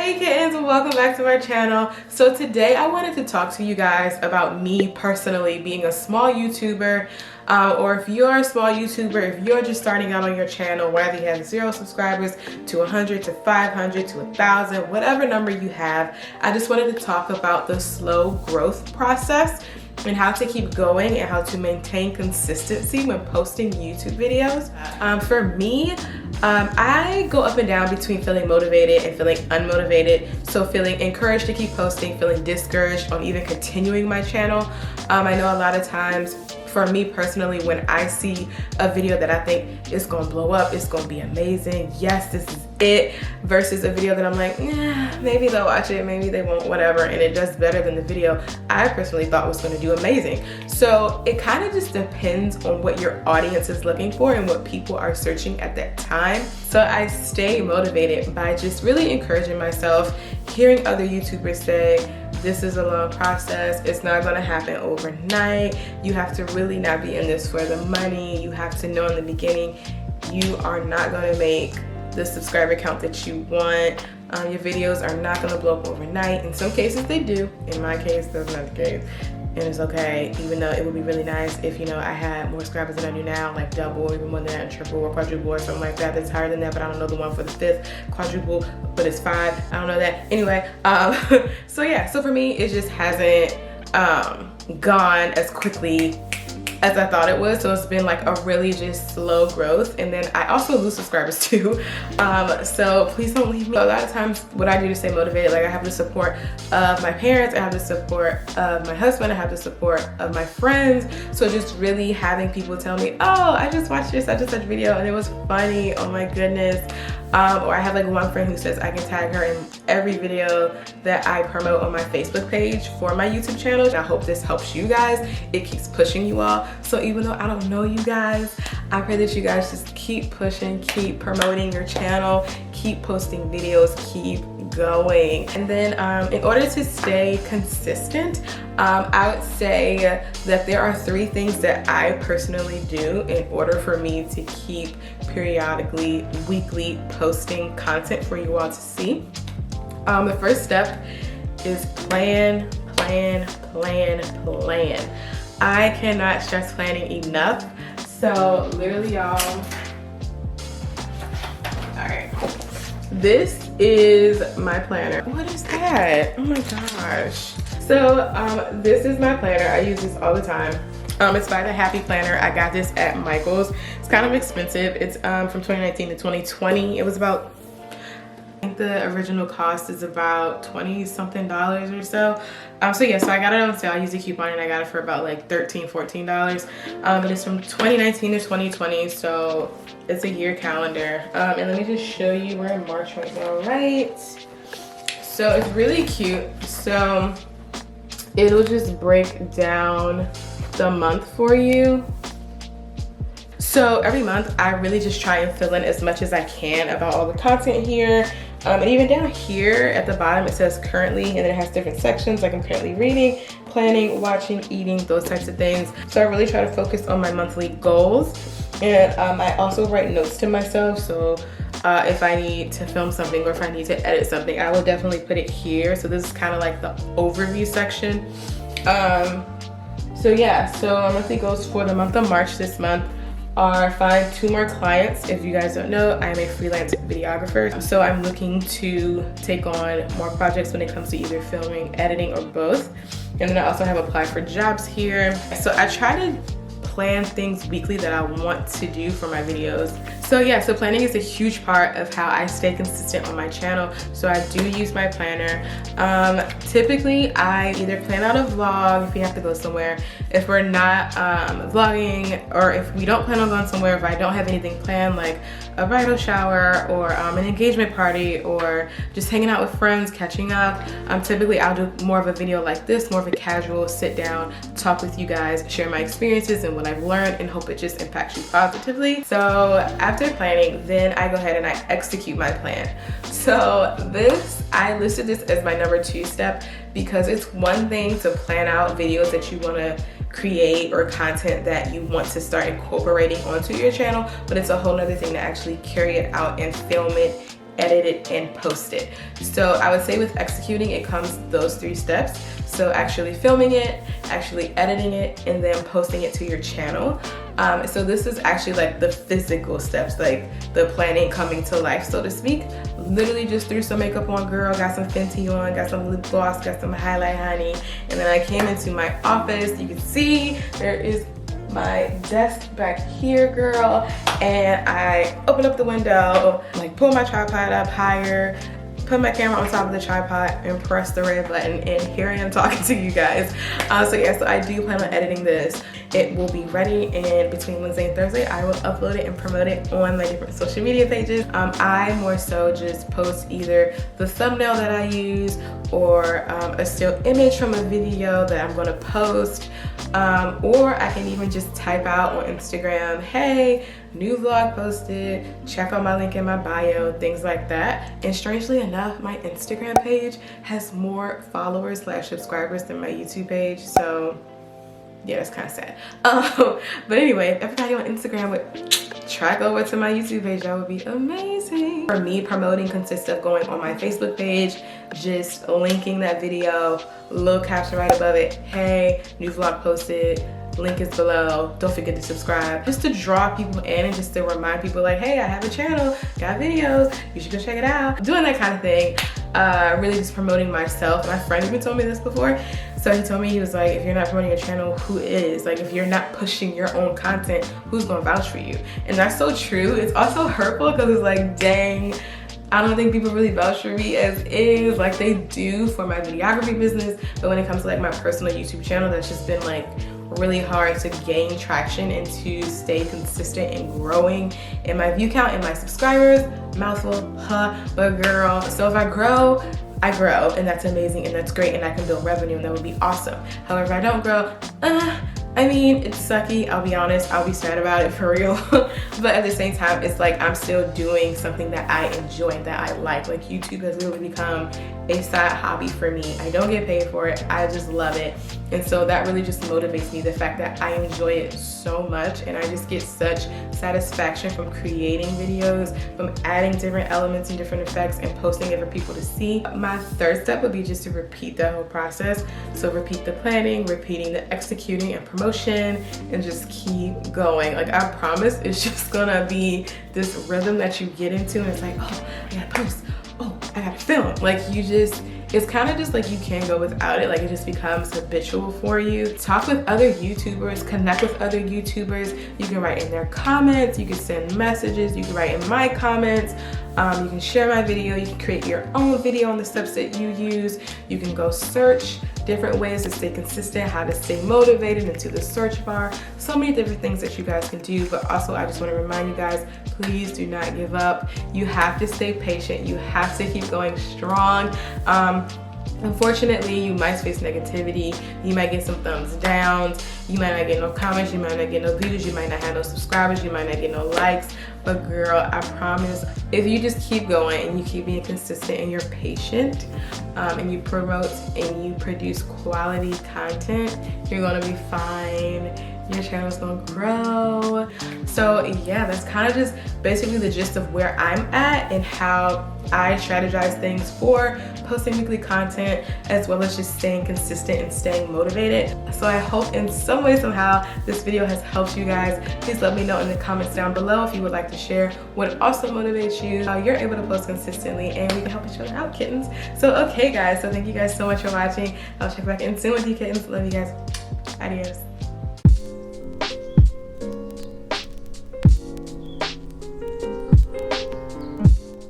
Hey kittens, welcome back to my channel. So today I wanted to talk to you guys about me personally being a small YouTuber, or if you're a small YouTuber, if you're just starting out on your channel, whether you have 0 subscribers to 100 to 500 to 1,000, whatever number you have, I just wanted to talk about the slow growth process and how to keep going and how to maintain consistency when posting YouTube videos. For me, I go up and down between feeling motivated and feeling unmotivated. So feeling encouraged to keep posting, feeling discouraged on even continuing my channel. I know a lot of times for me personally, when I see a video that I think is gonna blow up, it's gonna be amazing, yes, this is it, versus a video that I'm like, maybe they'll watch it, maybe they won't, whatever, and it does better than the video I personally thought was gonna do amazing. So it kind of just depends on what your audience is looking for and what people are searching at that time. So I stay motivated by just really encouraging myself, hearing other YouTubers say, this is a long process, it's not gonna happen overnight, you have to really not be in this for the money, you have to know in the beginning you are not gonna make the subscriber count that you want, your videos are not gonna blow up overnight. In some cases they do, in my case that's not the case, and it's okay, even though it would be really nice if, you know, I had more subscribers than I do now, like double or even more than that, triple or quadruple or something like that. That's higher than that, but I don't know the one for the 5th, quadruple, but it's 5, I don't know that. Anyway, so yeah, so for me, it just hasn't gone as quickly as I thought it would. So it's been like a really just slow growth. And then I also lose subscribers too. So please don't leave me. A lot of times what I do to stay motivated, like I have the support of my parents, I have the support of my husband, I have the support of my friends. So just really having people tell me, oh, I just watched this, I just watched a video and it was funny, oh my goodness. Or I have like one friend who says I can tag her in every video that I promote on my Facebook page for my YouTube channel. I hope this helps you guys. It keeps pushing you all. So even though I don't know you guys, I pray that you guys just keep pushing, keep promoting your channel, keep posting videos, keep going. And then in order to stay consistent, I would say that there are 3 things that I personally do in order for me to keep periodically, weekly posting content for you all to see. The first step is plan, plan, plan, plan. I cannot stress planning enough. So literally y'all, all right, this is my planner. What is that? Oh my gosh. So this is my planner. I use this all the time. It's by the Happy Planner. I got this at Michael's. It's kind of expensive. It's from 2019 to 2020. It was about, I think the original cost is about $20-something or so. So yeah, so I got it on sale. I used a coupon and I got it for about like $13-14. But it's from 2019 to 2020, so it's a year calendar. And let me just show you, we're in March right now, right? So it's really cute. So it'll just break down the month for you. So every month I really just try and fill in as much as I can about all the content here. And even down here at the bottom it says currently, and then it has different sections like I'm currently reading, planning, watching, eating, those types of things. So I really try to focus on my monthly goals. And I also write notes to myself. So if I need to film something or if I need to edit something, I will definitely put it here. So this is kind of like the overview section. So yeah, so our monthly goals for the month of March this month are find 2 more clients. If you guys don't know, I am a freelance videographer. So I'm looking to take on more projects when it comes to either filming, editing, or both. And then I also have applied for jobs here. So I try to plan things weekly that I want to do for my videos. So yeah, so planning is a huge part of how I stay consistent on my channel. So I do use my planner. Typically I either plan out a vlog if we have to go somewhere. If we're not vlogging, or if we don't plan on going somewhere, if I don't have anything planned like a bridal shower or an engagement party or just hanging out with friends, catching up, typically I'll do more of a video like this, more of a casual sit down, talk with you guys, share my experiences and what I've learned, and hope it just impacts you positively. So after planning, then I go ahead and I execute my plan. So this, I listed this as my number 2 step because it's one thing to plan out videos that you want to create or content that you want to start incorporating onto your channel, but it's a whole nother thing to actually carry it out and film it edit it, and post it. So I would say with executing, it comes those 3 steps. So actually filming it, actually editing it, and then posting it to your channel. So this is actually like the physical steps, like the planning coming to life, so to speak. Literally just threw some makeup on, girl, got some Fenty on, got some lip gloss, got some highlight honey, and then I came into my office. You can see there is my desk back here, girl, and I opened up the window, like pull my tripod up higher, put my camera on top of the tripod, and press the red button, and here I am talking to you guys. So yeah, so I do plan on editing this. It will be ready, and between Wednesday and Thursday I will upload it and promote it on my different social media pages. I more so just post either the thumbnail that I use or a still image from a video that I'm gonna post, or I can even just type out on Instagram, hey, new vlog posted, check out my link in my bio, things like that. And strangely enough, my Instagram page has more followers / subscribers than my YouTube page, so yeah, that's kind of sad. But anyway, if everybody on Instagram would track over to my YouTube page, that would be amazing. For me, promoting consists of going on my Facebook page, just linking that video, little caption right above it, hey, new vlog posted, link is below, don't forget to subscribe, just to draw people in and just to remind people like, hey, I have a channel, got videos, you should go check it out, doing that kind of thing. Really just promoting myself. My friend even told me this before, so he told me, he was like, if you're not promoting your channel, who is? Like, if you're not pushing your own content, who's gonna vouch for you? And that's so true. It's also hurtful because it's like, dang, I don't think people really vouch for me as is, like they do for my videography business. But when it comes to like my personal YouTube channel, that's just been like really hard to gain traction and to stay consistent and growing in my view count and my subscribers. Mouthful, huh, but girl, so if I grow, I grow, and that's amazing and that's great, and I can build revenue, and that would be awesome. However, if I don't grow, I mean, it's sucky, I'll be honest, I'll be sad about it for real. But at the same time, it's like I'm still doing something that I enjoy, that I like. Like YouTube has really become a side hobby for me. I don't get paid for it, I just love it. And so that really just motivates me, the fact that I enjoy it so much, and I just get such satisfaction from creating videos, from adding different elements and different effects and posting it for people to see. My third step would be just to repeat that whole process. So repeat the planning, repeating the executing and promotion, and just keep going. Like, I promise it's just gonna be this rhythm that you get into, and it's like, oh, I gotta post, oh, I gotta film. Like, you just, it's kind of just like you can't go without it. Like, it just becomes habitual for you. Talk with other YouTubers, connect with other YouTubers. You can write in their comments, you can send messages, you can write in my comments. You can share my video, you can create your own video on the steps that you use. You can go search different ways to stay consistent, how to stay motivated into the search bar. So many different things that you guys can do. But also, I just want to remind you guys, please do not give up. You have to stay patient. You have to keep going strong. Unfortunately, you might face negativity. You might get some thumbs downs. You might not get no comments. You might not get no views. You might not have no subscribers. You might not get no likes. But girl, I promise, if you just keep going and you keep being consistent and you're patient, and you promote and you produce quality content, you're gonna be fine. Your channel is gonna grow. So yeah, that's kind of just basically the gist of where I'm at and how I strategize things for posting weekly content, as well as just staying consistent and staying motivated. So I hope in some way, somehow, this video has helped you guys. Please let me know in the comments down below if you would like to share what also motivates you, how you're able to post consistently, and we can help each other out, kittens. So okay guys, so thank you guys so much for watching. I'll check back in soon with you, kittens. Love you guys. Adios.